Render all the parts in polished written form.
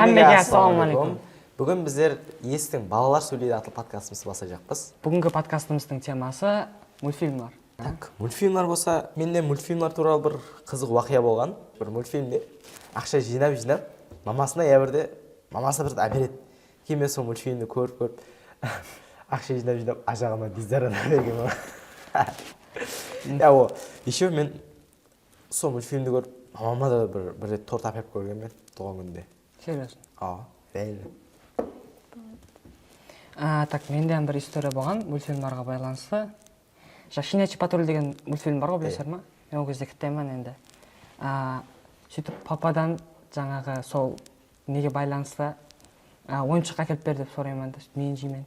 Әммеге ассалаумағалейкум. Бүгін біздер естің балалар сөйлейді атты подкастымызды баса жақпыз. Бүгінгі подкастымыздың темасы мультфильмлар. Так, мультфильмлар болса, менде мультфильмлар туралы бір қызық уақия болған. Бір мультфильмде ақша жинап, мамасына мамасы бір әпереді. Кейін мен сол мультфильмді көріп, ақша жинап, ажағыма диздарана берген о. Еще мен сол мультфильмді көріп, мамама да бір рет торт әперіп көргенмін туған күнде. Серьезно? Бәлі. Так, менде бір история болған мультфильмларға байланысты. Щенячий патруль деген мультфильм бар ғой, білесіздер ма? Мен ол кезде кітапмын енді. Сөйтіп пападан жаңағы сол неге байланысты ойыншық әкеліп бер деп сұраймын да, мен жеймін.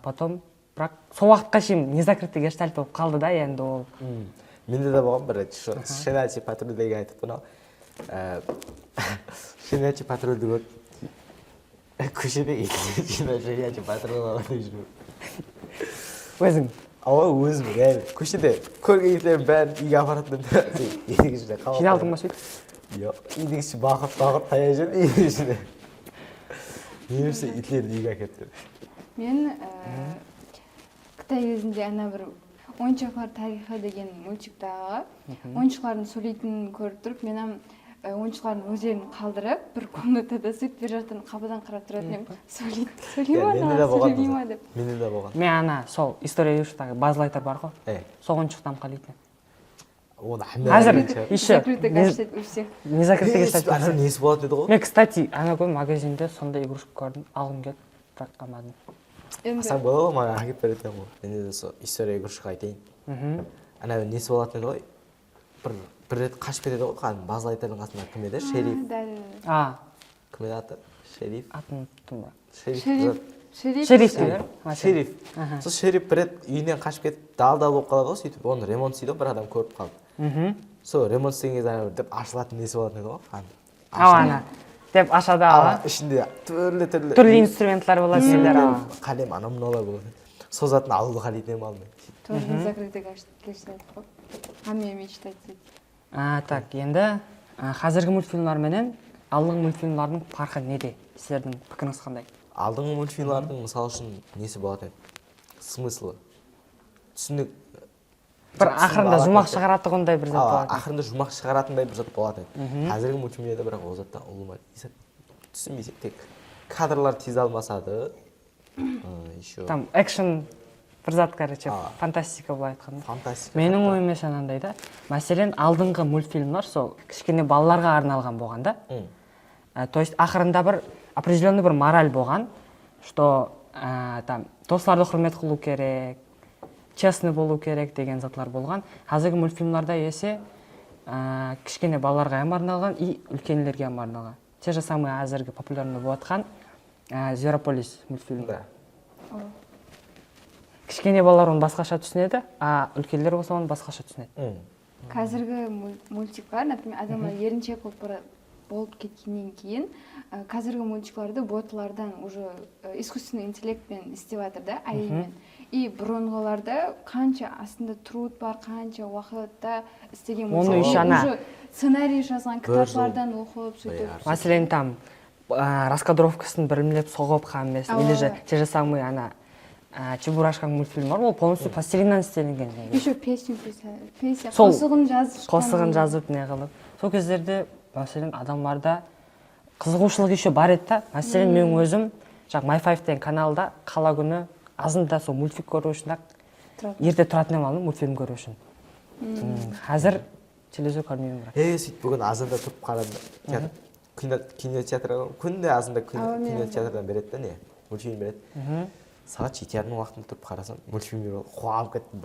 Потом, бірақ сол уақытқа шейін незакрытый гештальт болып қалды да, енді ол. Менде де болған бір рет щенячий патруль деген айтып мынау. Щенячий патрульді көріп, көшеде щенячий патруль алып жүрмін. Өзің? Өзім, көшеде көрген иттердің бәрін үйге апаратын едігі ішінде қалып. Жиналдың ба сөйтіп? Жоқ, едігі іші бақыт тая жүрді едігі ішінде. Немесе итлерді үйге әкетті. Мен Қытай кезінде ана бір ойыншықтар тарихы деген мультиктағы ойыншықтардың сөйлейтінін көріп тұрып, мен ойыншықтардың өздерін қалдырып, бір комнатада сөйтіп бер жақтан қапыдан қарап тұратын едім. Сөйлей ма деп. Менде де болған. Мен ана сол история юштағы Баз Лайтер бар ғой. Сол ойыншықтан қалайтын. Қазір еще незакрытый гештальт. Несі болады еді ғой? Мен, кстати, ана күні магазинде сондай игрушка көрдім, алғым келіп, бірақ алмадым. Асан болады ғой, маған әкеп беретін ғой. Менде де сол история игрушка айтайын. Ана несі болатын еді ғой? Бір рет қашып кетеді ғой, Баз Лайтердің қасында кім еді? Шериф. Кім еді аты? Шериф. Атын ұмыттым ба? Шериф. Шериф. Сол Шериф бір рет үйінен қашып кетіп, дал-дал болып қалады ғой, сөйтіп оны ремонт істейді, бір адам көріп қалды. Сол ремонт істеген кезде деп ашылатын несі болатын еді ғой? Ана деп ашады ала. Ішінде түрлі инструментлар болады сендер. Қалем анау-мынаулар болады. Сол затын алуды қалайтын едім алдымен. Тоже незакрытый гештальт қой. А мне мечтать дейді. Так, енді қазіргі мультфильмлар менен алдыңғы мультфильмлардың farқы неде? Сіздердің пікіріңіз қандай? Алдыңғы мультфильмлардың мысалы үшін несі болады? Смыслы. Түсінік. Бір ақырында жұмақ шығаратығындай бір зат болады. Ақырында жұмақ шығаратындай бір зат болады. Қазіргі мультфильмдерде бірақ ол заттан ұлымайды. Түсінбейсек, тек кадрлар тез алмасады. Там экшен бір зат, короче, фантастика былай айтқанда. Фантастика. Менің ойыммен анандай да. Мәселен, алдыңғы мультфильмлар сол кішкене балаларға арналған болған да. То есть ақырында бір определенный бір мораль болған, что там достарды құрмет қылу керек, честный болу керек деген затлар болған. Қазіргі мультфильмларда есе кішкене балаларға арналған и үлкенлерге арналған. Те же самые әзіргі популярный болатқан Зверополис мультфильмі. Кішкене балалар оны басқаша түсінеді, а үлкендер болса оны басқаша түсінеді. Қазіргі мультиклар, например, адамдар еріншек болып кеткеннен кейін, қазіргі мультикларды боталардан уже искусственный интеллектпен істеп жатыр да, айымен. И бұрынғыларда қанша астында труд бар, қанша уақытта істеген уже сценарий жазған кітаплардан оқып сөйтіп. Мәселен, там раскадровкасын бірімлеп соғып қамес, или же те же самые ана Чебурашканың мультфильм бар, ол полностью пластилиннан істелінген. Еще песня, қосығын жазып не қылып. Сол кездерде, мәселен, адамларда қызығушылық еще бар еді. Мәселен, мен өзім My5 деген каналда қала күні азында сол мультфильм көру үшін ерте тұратын емалым мультфильм көру үшін. Қазір телевизор көрмеймін бірақ. Сөйтіп бүгін азында тұрып қарадым. Кинотеатрға күнде азында кинотеатрдан береді не? Мультфильм береді. Сағат 7:30 уақытында тұрып қарасам, мультфильмдер қуанып кеттім.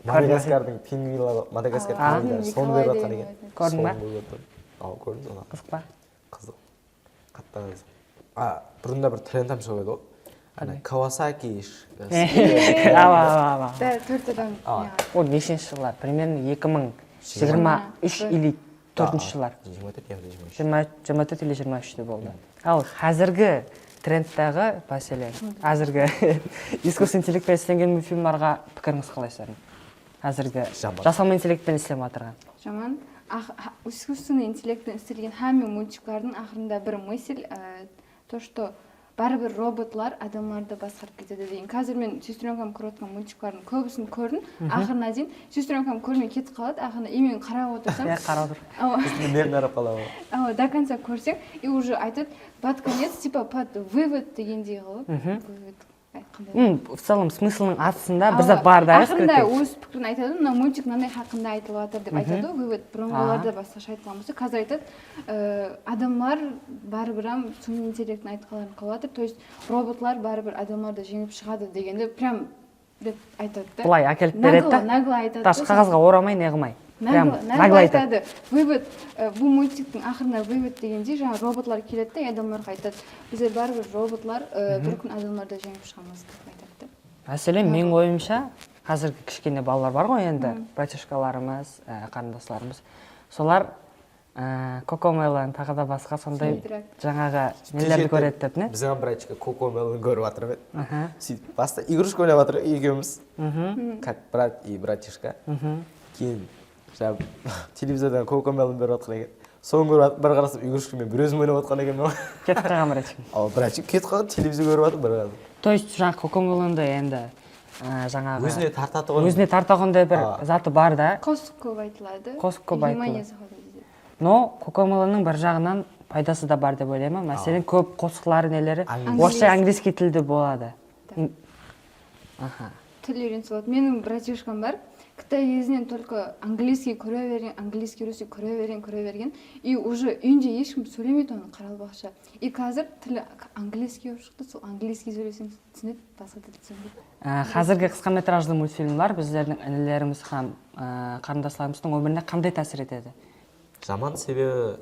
Мадагаскардың пингвиндері, соны беріп жатқан екен. Көрдің ба? Көрдім соны. Қызық па? Қызық. Қатты қызық. Бұрында бір тренд шығып еді ғой. Кавасаки. Төрт адам. Ол нешінші жылар? Примерно 2023 или 4 жылар. 24 или 23-те болды. Ал қазіргі трендтағы мәселен, әзіргі искусственный интеллектпен істелген мультфильмларға пікіріңіз қалай сіздің? Әзіргі жасалма интеллектпен істеліп жатырған. Жаман. искусственный интеллекттен істелген hamma мультиктардың ақырында бір мысль, то что baribir robotlar адамдарды басқарып кетеді деген. Қазір мен сестренкам көріп отқан мультиктардың көбісін көрдім. Ақырына дейін сестренкам көрмей кетіп қалады. Ақырында мен қарап отырсам, қарап тұр. Мен қарап қаламын. До конца көрсең, и уже айтады, под конец, типа под вывод дегендей қылып. В целом смыслының астында бізде бар да. Ақырында өз пікірін айтады, мына мультик мынандай хақында айтылып жатыр деп айтады. Вывод бұрынғыларда басқаша айтылған болса, қазір айтады, адамдар барыбір sun'iy интеллекттің айтқандарын қылып жатыр, то есть роботлар барыбір адамдарды жеңіп шығады дегенде прям деп айтады да. Бұлай әкеліп береді да. Нагло айтады. Таш қағазға орамай, не қылмай. Нагло айтады. Вывод, бұл мультиктің ақырында вывод дегенде жаңа роботлар келеді де, адамдарға айтады. Біздер барыбір роботлар бір күн адамдарды жеңіп шығамыз деп айтады. Мәселен, мен ойымша, қазіргі кішкене балалар бар ғой енді, братишкаларымыз, қарындасларымыз. Солар Кокомелон тағы да басқа сондай жаңағы нелерді көреді деп, не? Біздің братишка Кокомелон көріп жатыр еді. Сөйтіп баста игрушка ойнап жатыр екеуміз. Как брат и братишка. Кейін телевизордан Кокомелон беріп жатқан екен. Соны көріп бір қарасам игрушкамен бір өзім ойнап жатқан екен. Кетіп қалған братишка. Ал братишка кетіп қалған, телевизор көріп жатыр бір қарасам. То есть жаңағы Кокомелонда енді жаңағы өзіне тартатығын. Өзіне тартатығындай бір заты бар да. Қосып көп айтылады. Қосып көп айтылады. Но Кокомелонның бір жағынан пайдасы да бар деп ойлаймын. Мәселен, көп қосықлары нелері орысша английский тілде болады. Тіл үйренсе болады. Менің братишкам бар. Қытай кезінен только английский көре берген, английский русский көре берген. И уже үйінде ешкім сөйлемейді оны қаралбақша. И қазір тілі английский болып шықты, сол английский сөйлесең түсінеді, басқа тіл түсінбейді. Қазіргі қысқаметражды мультфильмлар біздердің інілеріміз һәм қарындасларымыздың өміріне қандай тәсір етеді? Жаман, себебі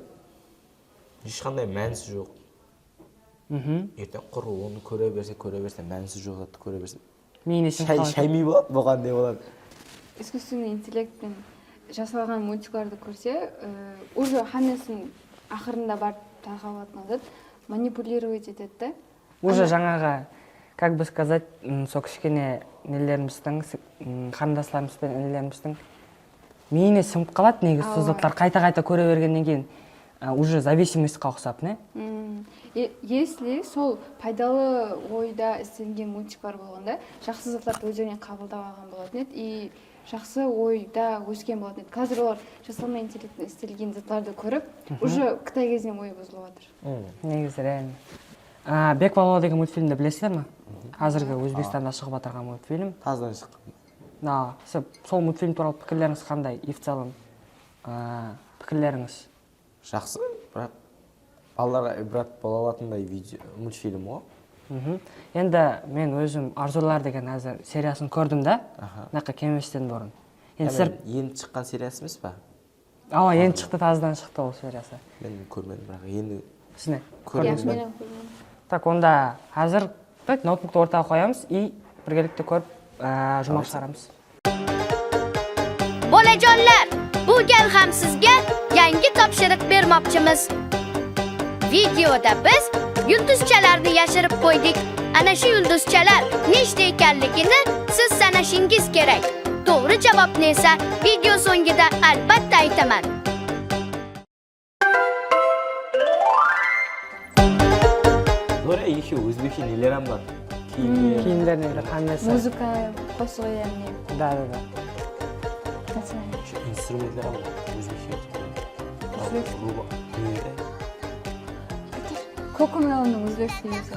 ешқандай мәнісі жоқ. Ертең құр оны көре берсе, мәнісі жоқ затты көре берсе. Шәймей болады, бұған не болады? Искусственный интеллектпен жасалған мультикларды көрсе, уже хаммасын ақырында барып тағалатын азат, манипулировать етеді да. Уже жаңағы, как бы сказать, сол кішкене нелеріміздің, қарындасларымызбен інілеріміздің миіне сіңіп қалады негізі сол заттар қайта-қайта көре бергеннен кейін уже зависимостьқа ұқсап, не? Если сол пайдалы ойда істелген мультиклар болғанда, жақсы заттарды өздеріне қабылдап алған болатын еді, и жақсы ойда өскен болатын еді. Қазір олар жасалма интеллекттен істелген заттарды көріп, уже Қытай кезінен ойы бұзылып жатыр. Негізі реально. Бек бала деген мультфильмді білесіздер ме? Қазіргі Өзбекстанда шығып жатырған мультфильм. Таздан шыққан. Сол мультфильм туралы пікірлеріңіз қандай? И в целом пікірлеріңіз? Жақсы, бірақ балаларға ибрат бола алатындай мультфильм ғой. Енді мен өзім Арзулар деген әзір сериясын көрдім да, наққа кеместен бұрын. Енді шыққан сериясы емес па? Енді шықты, таздан шықты ол сериясы. Мен көрмедім, бірақ енді Сіне? Көрдім. Так, онда қазір ноутбукты ортаға қоямыз и біргелікті көріп жұмақ шығарамыз. Bolajonlar, bu gal ham sizga yangi topshiriq bermoqchimiz. Videoda biz yulduzchalarni yashirib qo'ydik. Ana shu yulduzchalar nechta ekanligini siz sanashingiz kerak. To'g'ri javobni esa video so'ngida albatta aytaman. Zo'ra еще o'zbekcha nelar ham bor? Kiyimler neler, hammasi. Muzika qo'shig'i ham ne? Da. Shu instrumentlar ham bor, o'zbekcha. Kokomelonның o'zbekcha versiyasi.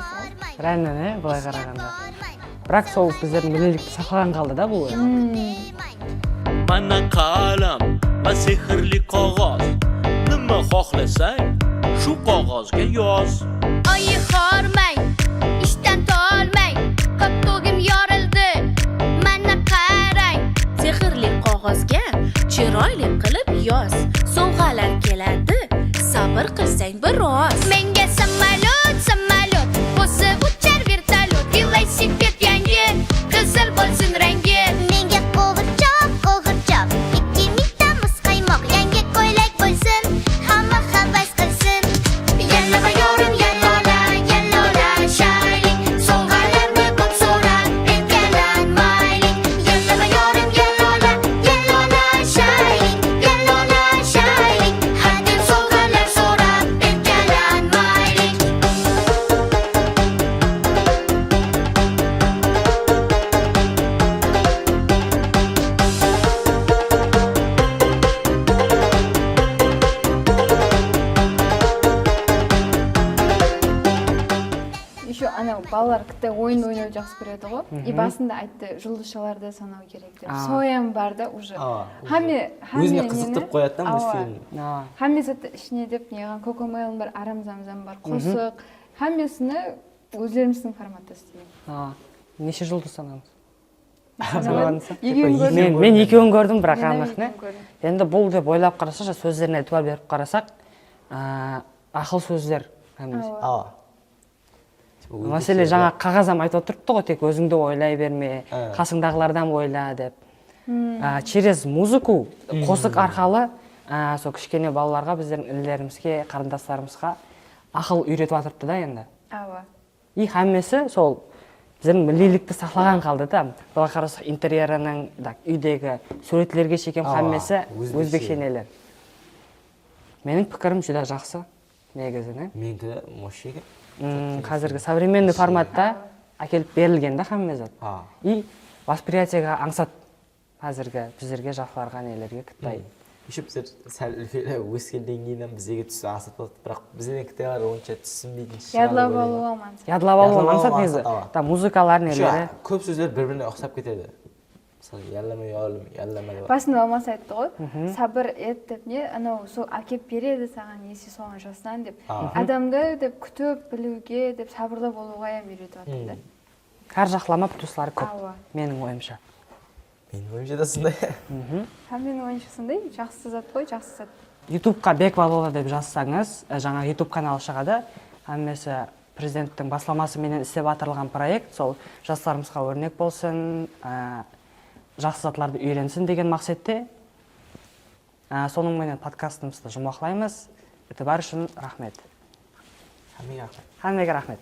Реально, не? Былай қарағанда. Бірақ сол біздердің білелікті сақлаған қалды да бұл. Mana qalam va sehrli qog'oz. Nima xohlasang, shu qog'ozga yoz. Oyi xormang, ishdan tolmang, koptogim yorildi. Mana qarang, sehrli qog'ozga chiroyli qilib yoz. Sovg'alar keladi, sabr qilsang biroz. Menga samolyot, o'sib uchar vertolyot, velosiped yangi, qizil bo'lsin rangi. Menga qo'g'irchoq, 2 mingta muzqaymoq, yangi ko'ylak bo'lsin, hamma havas qilsin. Yallama yorim, yallola, shaylik, sovg'alarni ko'p so'rab, erkalanmaylik. Yallama yorim, yallola, shaylik, балалар кітті ойын ойнауды жақсы көреді ғой. И басында айтты, жұлдызшаларды санау керек деп. Соям бар да уже. Өзіне қызықтырып қояды да мультфильм. Хаммесі ішіне деп неған Кокомелон бар, Арам Замзам бар, Қосық. Хаммесіні өздеріміздің форматта істеймін. Неше жұлдыз санаңыз? Екеуін Мен екеуін көрдім, бірақ анық. Енді бұл деп ойлап қарасақ, сөздеріне туа беріп қарасақ, ақыл сөздер. Мәселе жаңа қағазам айтып отырыпты ғой, тек өзіңді ойлай берме, қасыңдағылардан ойла деп. Через музыку, қосық арқалы, сол кішкене балаларға, біздердің інілерімізге, қарындастарымызға ақыл үйретіп жатырыпты да енді. И хаммесі сол біздің милилікті сақлаған қалды да. Былай қарасақ интерьерінің, үйдегі суретлерге шекем хаммесі өзбекшенелер. Менің пікірім жүдә жақсы, негізіне. Менікі мощеге. Қазіргі современный форматта әкеліп берілген да хаммезат. И восприятиеға аңсат қазіргі біздерге жақларға нелерге Қытай. Еще біздер сәл үлкені өскенден кейіннен бізге түсі аңсат болды, бірақ бізден кітайлар онша түсінбейтін шығар. Ядлап алуға маңсат. Ядлап алуға маңсат негізі. Музыкалар нелері. Көп сөздер бір-біріне ұқсап кетеді. Мысалы, яллама деп. Басында алмас айтты ғой, сабыр ет деп не, анау сол әкеп береді саған есі соған жасынан деп. Адамды деп күтіп білуге деп сабырлы болуға үйретіп жатыр да. Кар жақлама плюслары көп, менің ойымша. Менің ойымша да сондай. Менің ойымша сондай, жақсы зат қой, жақсы зат. Ютубқа Бекбалола деп жазсаңыз, жаңа Ютуб каналы шығады. Әмесі президенттің басламасы менен істеп атырылған проект, сол жастарымызға өрнек болсын, жақсы затларды үйренсін деген мақсатте. Соның менен подкастымызды жұмақлаймыз. Етібар үшін рахмет. Хамеге рахмет. Хамеге рахмет.